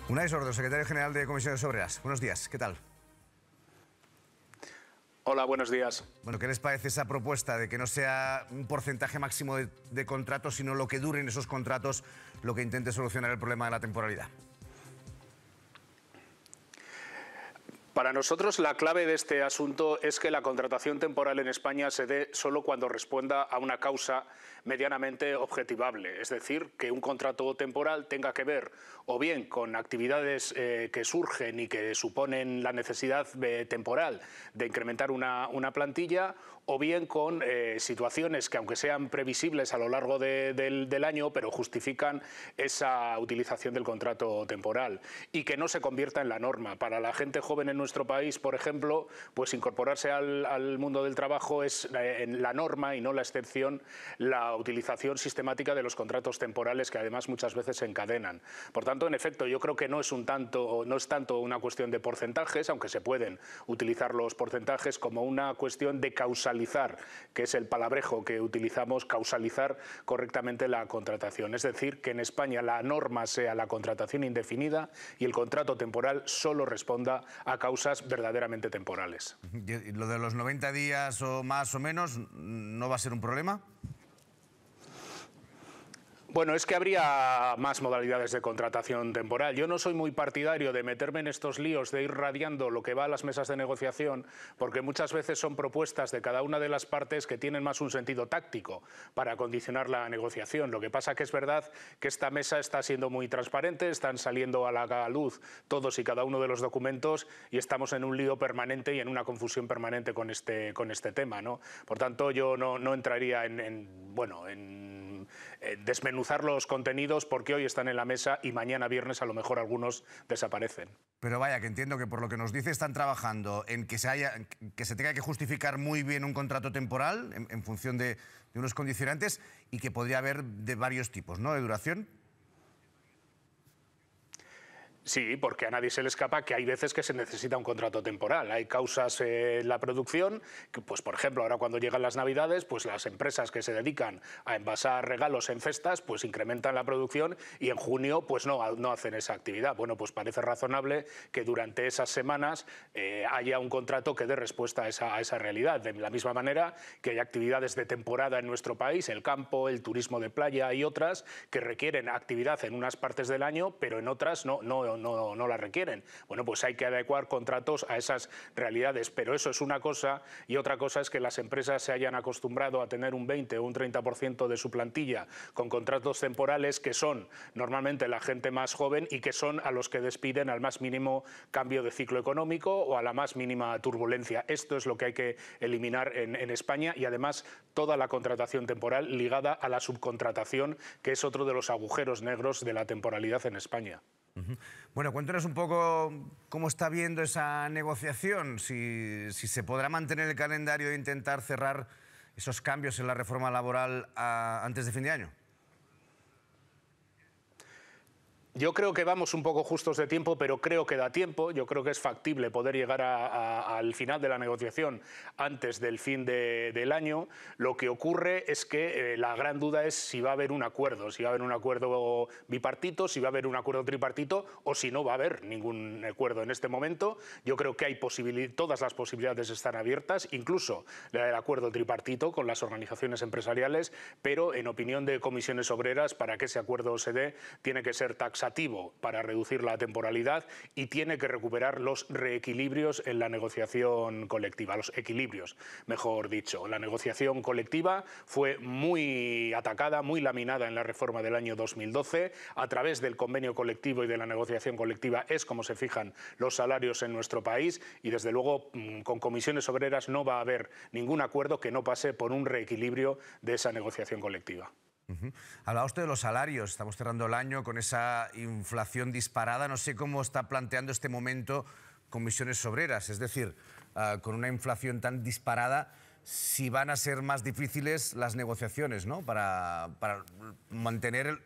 Unai Sordo, secretario general de Comisiones Obreras. Buenos días, ¿qué tal? Hola, buenos días. Bueno, ¿qué les parece esa propuesta de que no sea un porcentaje máximo de contratos, sino lo que duren esos contratos, lo que intente solucionar el problema de la temporalidad? Para nosotros la clave de este asunto es que la contratación temporal en España se dé solo cuando responda a una causa medianamente objetivable, es decir, que un contrato temporal tenga que ver o bien con actividades que surgen y que suponen la necesidad temporal de incrementar una plantilla, o bien con situaciones que, aunque sean previsibles a lo largo del año, pero justifican esa utilización del contrato temporal y que no se convierta en la norma. Para la gente joven en nuestro país, por ejemplo, pues incorporarse al mundo del trabajo es la norma y no la excepción, la utilización sistemática de los contratos temporales, que además muchas veces se encadenan. Por tanto, en efecto, yo creo que no es tanto una cuestión de porcentajes, aunque se pueden utilizar los porcentajes, como una cuestión de causalizar, que es el palabrejo que utilizamos, causalizar correctamente la contratación. Es decir, que en España la norma sea la contratación indefinida y el contrato temporal solo responda a causas verdaderamente temporales. ¿Y lo de los 90 días o más o menos no va a ser un problema? Bueno, es que habría más modalidades de contratación temporal. Yo no soy muy partidario de meterme en estos líos, de ir radiando lo que va a las mesas de negociación, porque muchas veces son propuestas de cada una de las partes que tienen más un sentido táctico para condicionar la negociación. Lo que pasa que es verdad que esta mesa está siendo muy transparente, están saliendo a la luz todos y cada uno de los documentos y estamos en un lío permanente y en una confusión permanente con este tema, ¿no? Por tanto, yo no entraría en desmenuzar los contenidos, porque hoy están en la mesa y mañana viernes a lo mejor algunos desaparecen. Pero vaya, que entiendo que por lo que nos dice están trabajando en que se tenga que justificar muy bien un contrato temporal en función de unos condicionantes y que podría haber de varios tipos, ¿no?, de duración. Sí, porque a nadie se le escapa que hay veces que se necesita un contrato temporal. Hay causas en la producción, que, pues, por ejemplo, ahora cuando llegan las Navidades, pues las empresas que se dedican a envasar regalos en cestas, pues incrementan la producción y en junio pues no hacen esa actividad. Bueno, pues parece razonable que durante esas semanas haya un contrato que dé respuesta a esa realidad. De la misma manera que hay actividades de temporada en nuestro país, el campo, el turismo de playa y otras, que requieren actividad en unas partes del año, pero en otras no la requieren. Bueno, pues hay que adecuar contratos a esas realidades, pero eso es una cosa, y otra cosa es que las empresas se hayan acostumbrado a tener un 20 o un 30% de su plantilla con contratos temporales, que son normalmente la gente más joven y que son a los que despiden al más mínimo cambio de ciclo económico o a la más mínima turbulencia. Esto es lo que hay que eliminar en España, y además toda la contratación temporal ligada a la subcontratación, que es otro de los agujeros negros de la temporalidad en España. Bueno, cuéntanos un poco cómo está viendo esa negociación, si se podrá mantener el calendario e intentar cerrar esos cambios en la reforma laboral antes de fin de año. Yo creo que vamos un poco justos de tiempo, pero creo que da tiempo. Yo creo que es factible poder llegar al final de la negociación antes del fin del año. Lo que ocurre es que la gran duda es si va a haber un acuerdo, bipartito, si va a haber un acuerdo tripartito o si no va a haber ningún acuerdo en este momento. Yo creo que hay todas las posibilidades están abiertas, incluso el acuerdo tripartito con las organizaciones empresariales, pero en opinión de Comisiones Obreras, para que ese acuerdo se dé, tiene que ser taxativo para reducir la temporalidad y tiene que recuperar los reequilibrios en la negociación colectiva, los equilibrios, mejor dicho. La negociación colectiva fue muy atacada, muy laminada en la reforma del año 2012. A través del convenio colectivo y de la negociación colectiva es como se fijan los salarios en nuestro país, y desde luego con Comisiones Obreras no va a haber ningún acuerdo que no pase por un reequilibrio de esa negociación colectiva. Hablaba usted de los salarios, estamos cerrando el año con esa inflación disparada. No sé cómo está planteando este momento Comisiones Obreras, es decir, con una inflación tan disparada, si van a ser más difíciles las negociaciones, ¿no?, para mantener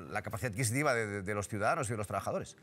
la capacidad adquisitiva de los ciudadanos y de los trabajadores.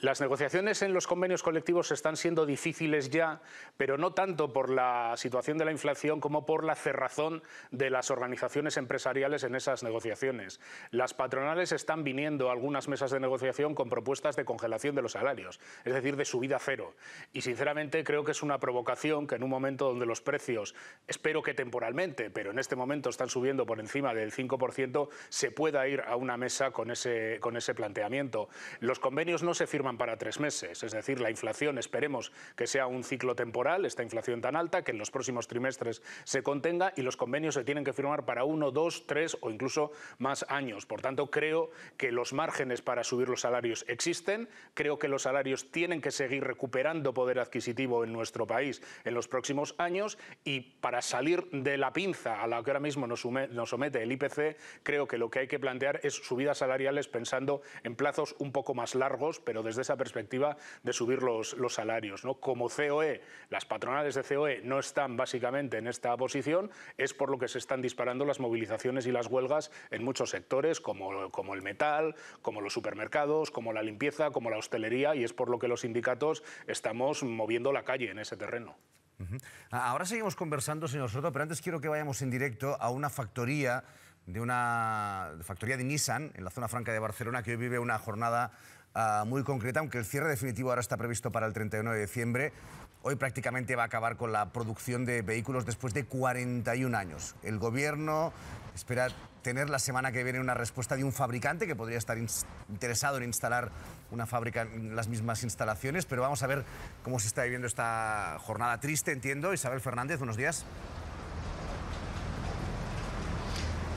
Las negociaciones en los convenios colectivos están siendo difíciles ya, pero no tanto por la situación de la inflación como por la cerrazón de las organizaciones empresariales en esas negociaciones. Las patronales están viniendo a algunas mesas de negociación con propuestas de congelación de los salarios, es decir, de subida cero. Y sinceramente creo que es una provocación que en un momento donde los precios, espero que temporalmente, pero en este momento están subiendo por encima del 5%, se pueda ir a una mesa con ese planteamiento. Los convenios no se firman para 3 meses, es decir, la inflación esperemos que sea un ciclo temporal, esta inflación tan alta, que en los próximos trimestres se contenga, y los convenios se tienen que firmar para 1, 2, 3 o incluso más años. Por tanto, creo que los márgenes para subir los salarios existen, creo que los salarios tienen que seguir recuperando poder adquisitivo en nuestro país en los próximos años, y para salir de la pinza a la que ahora mismo nos somete el IPC, creo que lo que hay que plantear es subidas salariales pensando en plazos un poco más largos, pero desde esa perspectiva de subir los salarios, ¿no? Como COE, las patronales de COE no están básicamente en esta posición, es por lo que se están disparando las movilizaciones y las huelgas en muchos sectores, como el metal, como los supermercados, como la limpieza, como la hostelería, y es por lo que los sindicatos estamos moviendo la calle en ese terreno. Ahora seguimos conversando, señor Soto, pero antes quiero que vayamos en directo a una factoría de Nissan en la zona franca de Barcelona, que hoy vive una jornada muy concreta, aunque el cierre definitivo ahora está previsto para el 31 de diciembre. Hoy prácticamente va a acabar con la producción de vehículos después de 41 años. El gobierno espera tener la semana que viene una respuesta de un fabricante que podría estar interesado en instalar una fábrica en las mismas instalaciones, pero vamos a ver cómo se está viviendo esta jornada triste, entiendo. Isabel Fernández, buenos días.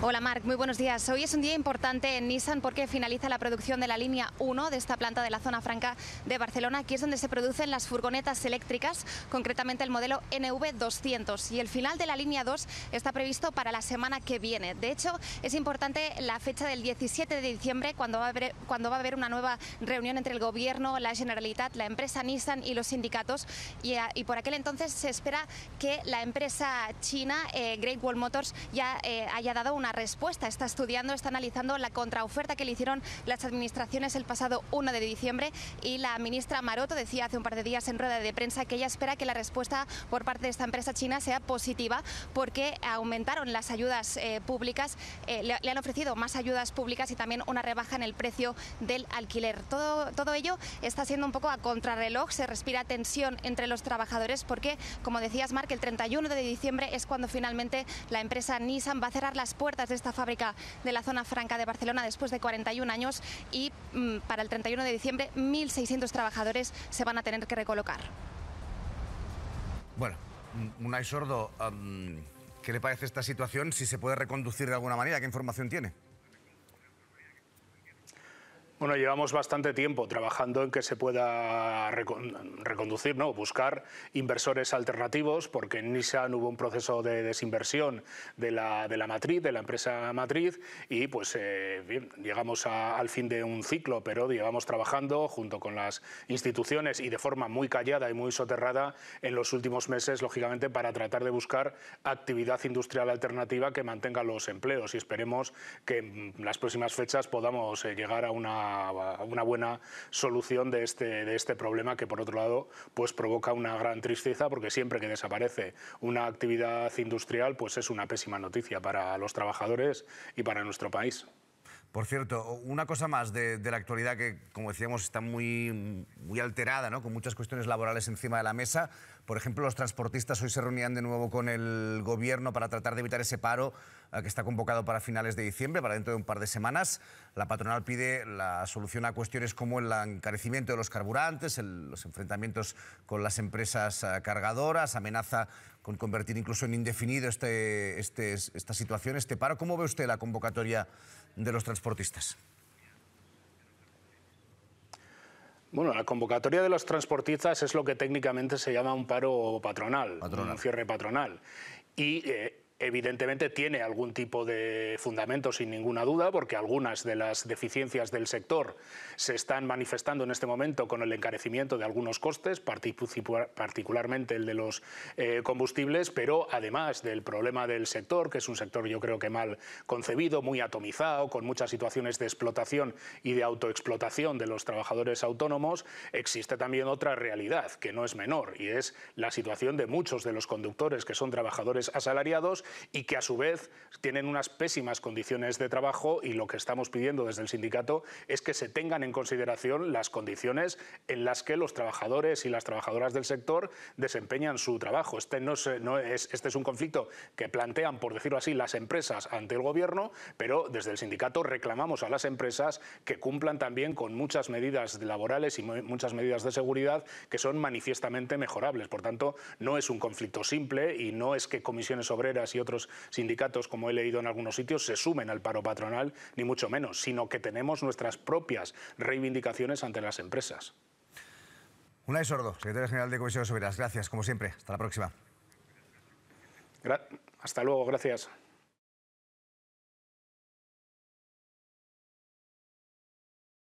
Hola Marc, muy buenos días. Hoy es un día importante en Nissan porque finaliza la producción de la línea 1 de esta planta de la zona franca de Barcelona. Aquí es donde se producen las furgonetas eléctricas, concretamente el modelo NV200. Y el final de la línea 2 está previsto para la semana que viene. De hecho, es importante la fecha del 17 de diciembre, cuando va a haber una nueva reunión entre el Gobierno, la Generalitat, la empresa Nissan y los sindicatos. Y por aquel entonces se espera que la empresa china, Great Wall Motors, ya haya dado una respuesta. Está estudiando, está analizando la contraoferta que le hicieron las administraciones el pasado 1 de diciembre, y la ministra Maroto decía hace un par de días en rueda de prensa que ella espera que la respuesta por parte de esta empresa china sea positiva, porque aumentaron las ayudas públicas, le han ofrecido más ayudas públicas y también una rebaja en el precio del alquiler. Todo ello está siendo un poco a contrarreloj, se respira tensión entre los trabajadores porque, como decías Marc, el 31 de diciembre es cuando finalmente la empresa Nissan va a cerrar las puertas de esta fábrica de la zona franca de Barcelona después de 41 años, y para el 31 de diciembre 1.600 trabajadores se van a tener que recolocar. Bueno, Unai Sordo, ¿qué le parece esta situación? Si se puede reconducir de alguna manera, ¿qué información tiene? Bueno, llevamos bastante tiempo trabajando en que se pueda reconducir, ¿no? Buscar inversores alternativos, porque en Nissan hubo un proceso de desinversión de la matriz, de la empresa matriz, y pues bien, llegamos al fin de un ciclo, pero llevamos trabajando junto con las instituciones y de forma muy callada y muy soterrada en los últimos meses, lógicamente, para tratar de buscar actividad industrial alternativa que mantenga los empleos, y esperemos que en las próximas fechas podamos llegar a una buena solución de este problema, que por otro lado pues provoca una gran tristeza, porque siempre que desaparece una actividad industrial pues es una pésima noticia para los trabajadores y para nuestro país. Por cierto, una cosa más de la actualidad que, como decíamos, está muy alterada, ¿no? Con muchas cuestiones laborales encima de la mesa. Por ejemplo, los transportistas hoy se reunían de nuevo con el Gobierno para tratar de evitar ese paro que está convocado para finales de diciembre, para dentro de un par de semanas. La patronal pide la solución a cuestiones como el encarecimiento de los carburantes, los enfrentamientos con las empresas cargadoras, amenaza con convertir incluso en indefinido esta situación, este paro. ¿Cómo ve usted la convocatoria de los transportistas? Bueno, la convocatoria de los transportistas es lo que técnicamente se llama un paro patronal, un cierre patronal. Y evidentemente tiene algún tipo de fundamento sin ninguna duda, porque algunas de las deficiencias del sector se están manifestando en este momento con el encarecimiento de algunos costes, particularmente el de los combustibles, pero además del problema del sector, que es un sector yo creo que mal concebido, muy atomizado, con muchas situaciones de explotación y de autoexplotación de los trabajadores autónomos, existe también otra realidad que no es menor, y es la situación de muchos de los conductores que son trabajadores asalariados y que a su vez tienen unas pésimas condiciones de trabajo, y lo que estamos pidiendo desde el sindicato es que se tengan en consideración las condiciones en las que los trabajadores y las trabajadoras del sector desempeñan su trabajo. Este es un conflicto que plantean, por decirlo así, las empresas ante el gobierno, pero desde el sindicato reclamamos a las empresas que cumplan también con muchas medidas laborales y muchas medidas de seguridad que son manifiestamente mejorables. Por tanto, no es un conflicto simple, y no es que Comisiones Obreras y otros sindicatos, como he leído en algunos sitios, se sumen al paro patronal, ni mucho menos, sino que tenemos nuestras propias reivindicaciones ante las empresas. Unai Sordo, secretario general de Comisiones Obreras. Gracias, como siempre. Hasta la próxima. Hasta luego, gracias.